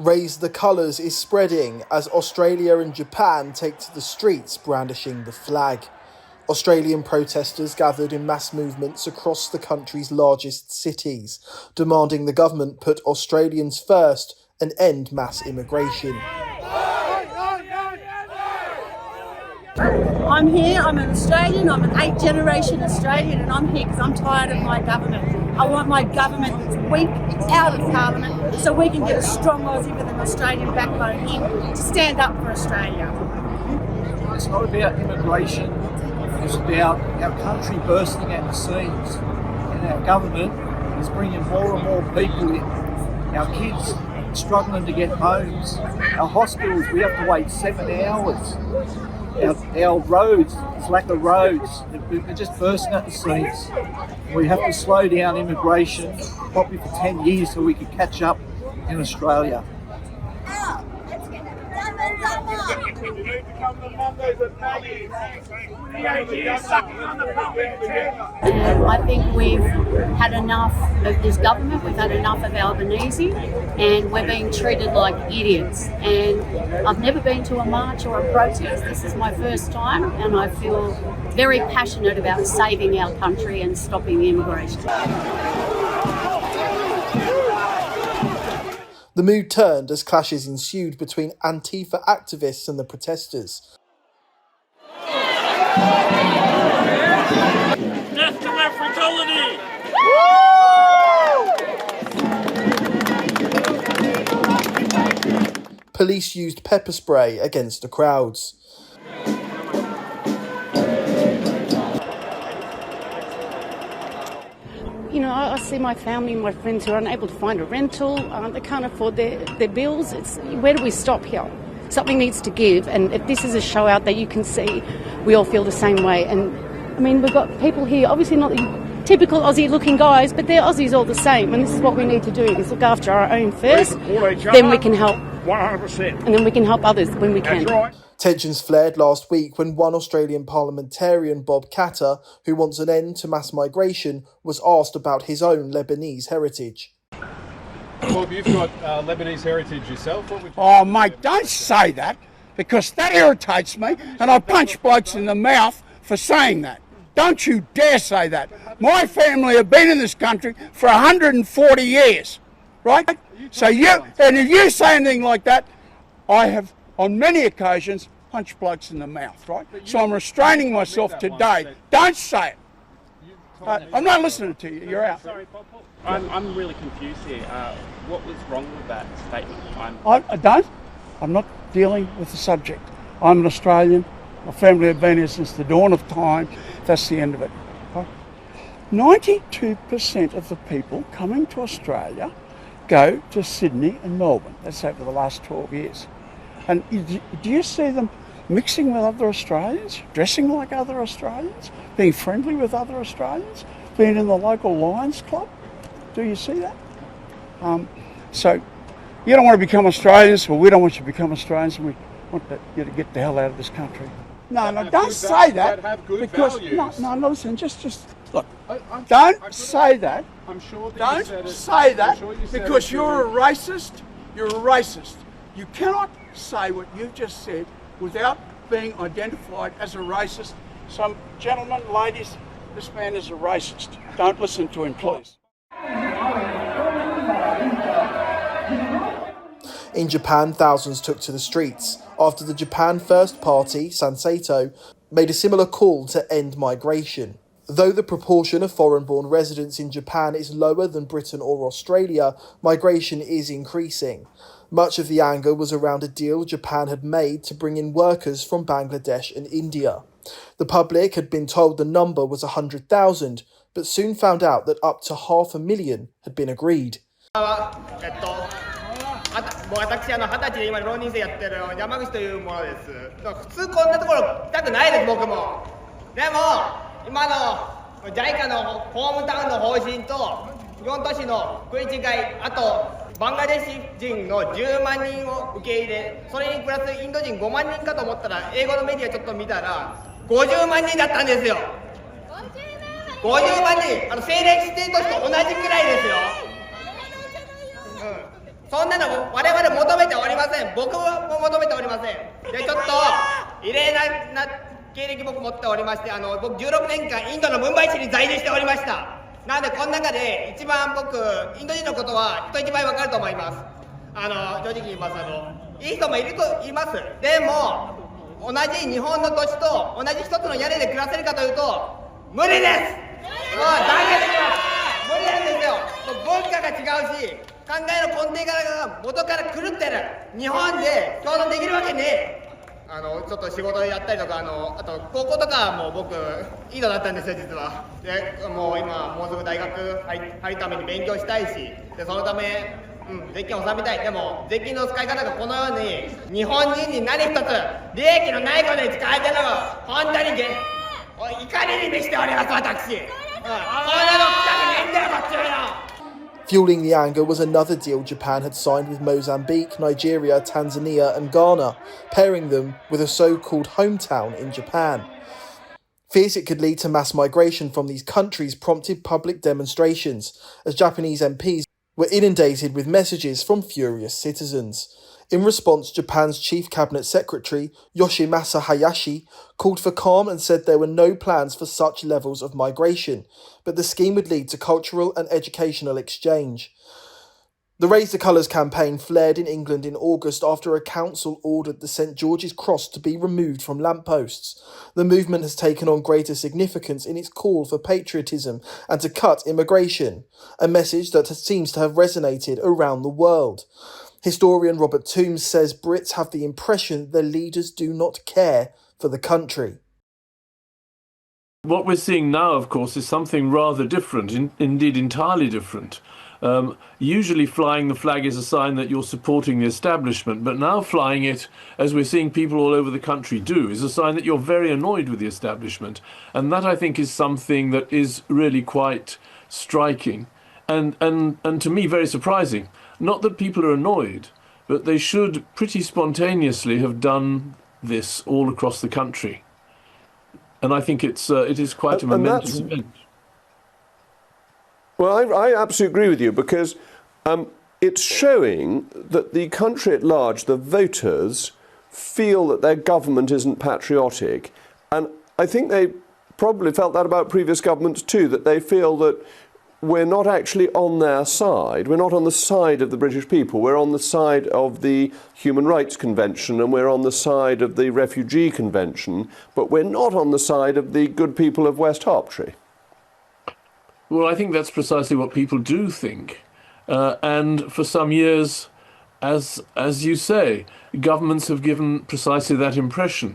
Raise the Colours is spreading as Australia and Japan take to the streets brandishing the flag. Australian protesters gathered in mass movements across the country's largest cities, demanding the government put Australians first and end mass immigration. I'm here, I'm an Australian, I'm an 8th generation Australian, and I'm here because I'm tired of my government. I want my government that's weak out of Parliament so we can get a strong Aussie with an Australian backbone in to stand up for Australia. It's not about immigration, it's about our country bursting at the seams, and our government is bringing more and more people in. Our kids struggling to get homes. Our hospitals, we have to wait 7 hours. Our roads, there's lack of roads, they're just bursting at the seams. We have to slow down immigration, probably for 10 years so we can catch up in Australia. I think we've had enough of this government, we've had enough of Albanese, and we're being treated like idiots. And I've never been to a march or a protest. This is my first time, and I feel very passionate about saving our country and stopping the immigration. The mood turned as clashes ensued between Antifa activists and the protesters. Death to every colony! Police used pepper spray against the crowds. You know, I see my family, my friends who are unable to find a rental, they can't afford their bills. Where do we stop here? Something needs to give, and if this is a show out that you can see, we all feel the same way. And I mean, we've got people here, obviously not the typical Aussie-looking guys, but they're Aussies all the same, and this is what we need to do, is look after our own first, then we can help. 100%. And then we can help others when we can. That's right. Tensions flared last week when one Australian parliamentarian, Bob Katter, who wants an end to mass migration, was asked about his own Lebanese heritage. Bob, you've got Lebanese heritage yourself. Oh, mate, don't say that, because that irritates me, and I punch blokes in the mouth for saying that. Don't you dare say that. My family have been in this country for 140 years, right? So if you say anything like that, I have, on many occasions, punched blokes in the mouth, right? So I'm restraining myself today. Don't say it. I'm not listening to you. You're out. Sorry, Paul. I'm really confused here. What was wrong with that statement? I'm not dealing with the subject. I'm an Australian. My family have been here since the dawn of time. That's the end of it. 92% of the people coming to Australia go to Sydney and Melbourne. That's over the last 12 years. And do you see them mixing with other Australians, dressing like other Australians, being friendly with other Australians, being in the local Lions Club? Do you see that? So you don't want to become Australians, well, we don't want you to become Australians, and we want you to get the hell out of this country. No, don't say that, because no, listen, just look. Don't say that. I'm sure don't say that, because you're a racist. You're a racist. You cannot say what you've just said without being identified as a racist. So, gentlemen, ladies, this man is a racist. Don't listen to him, please. In Japan, thousands took to the streets after the Japan First Party, Sanseito, made a similar call to end migration. Though the proportion of foreign-born residents in Japan is lower than Britain or Australia, migration is increasing. Much of the anger was around a deal Japan had made to bring in workers from Bangladesh and India. The public had been told the number was 100,000, but soon found out that up to 500,000 had been agreed. 私20歳で今浪人生やってる山口というものです。普通こんなところ来たくないです僕も。でも今の JICA のホームタウンの方針と4都市の食い違い、あとバングラデシュ人の10万人を受け入れ、それにプラスインド人5万人かと思ったら英語のメディアちょっと見たら50万人だったんですよ。50万人、政令指定都市と同じくらいですよ。そんなの我々求めておりません。僕も求めておりません。でちょっと異例な経歴僕持っておりまして、僕16年間インドのムンバイ市に在住しておりました。なのでこの中で一番僕インド人のことは人一倍分かると思います。正直言います。いい人もいます。でも同じ日本の土地と同じ一つの屋根で暮らせるかというと無理です。もう断言できます。無理なんですよ。もう文化が違うし考えの根底が元から狂ってる日本で共存できるわけねえ。ちょっと仕事でやったりとかあと高校とかも僕インドだったんですよ実は。でもう今もうすぐ大学入るために勉強したいしでそのため税金を納めたい。でも税金の使い方がこのように日本人に何一つ利益のないことに使えてるのが本当に怒りに召しております私。そんなの来たくねえんだよこっちは。Fueling the anger was another deal Japan had signed with Mozambique, Nigeria, Tanzania and Ghana, pairing them with a so-called hometown in Japan. Fears it could lead to mass migration from these countries prompted public demonstrations, as Japanese MPs were inundated with messages from furious citizens. In response, Japan's Chief Cabinet Secretary, Yoshimasa Hayashi, called for calm and said there were no plans for such levels of migration, but the scheme would lead to cultural and educational exchange. The Raise the Colours campaign flared in England in August after a council ordered the St George's Cross to be removed from lampposts. The movement has taken on greater significance in its call for patriotism and to cut immigration, a message that seems to have resonated around the world. Historian Robert Toombs says Brits have the impression their leaders do not care for the country. What we're seeing now, of course, is something rather different, indeed entirely different. Usually flying the flag is a sign that you're supporting the establishment, but now flying it, as we're seeing people all over the country do, is a sign that you're very annoyed with the establishment. And that, I think, is something that is really quite striking and to me very surprising. Not that people are annoyed, but they should pretty spontaneously have done this all across the country. And I think it is quite a momentous event. Well, I absolutely agree with you because it's showing that the country at large, the voters, feel that their government isn't patriotic. And I think they probably felt that about previous governments too, that they feel that we're not actually on their side. We're not on the side of the British people. We're on the side of the Human Rights Convention and we're on the side of the Refugee Convention, but we're not on the side of the good people of West Harptree. Well, I think that's precisely what people do think. And for some years, as you say, governments have given precisely that impression.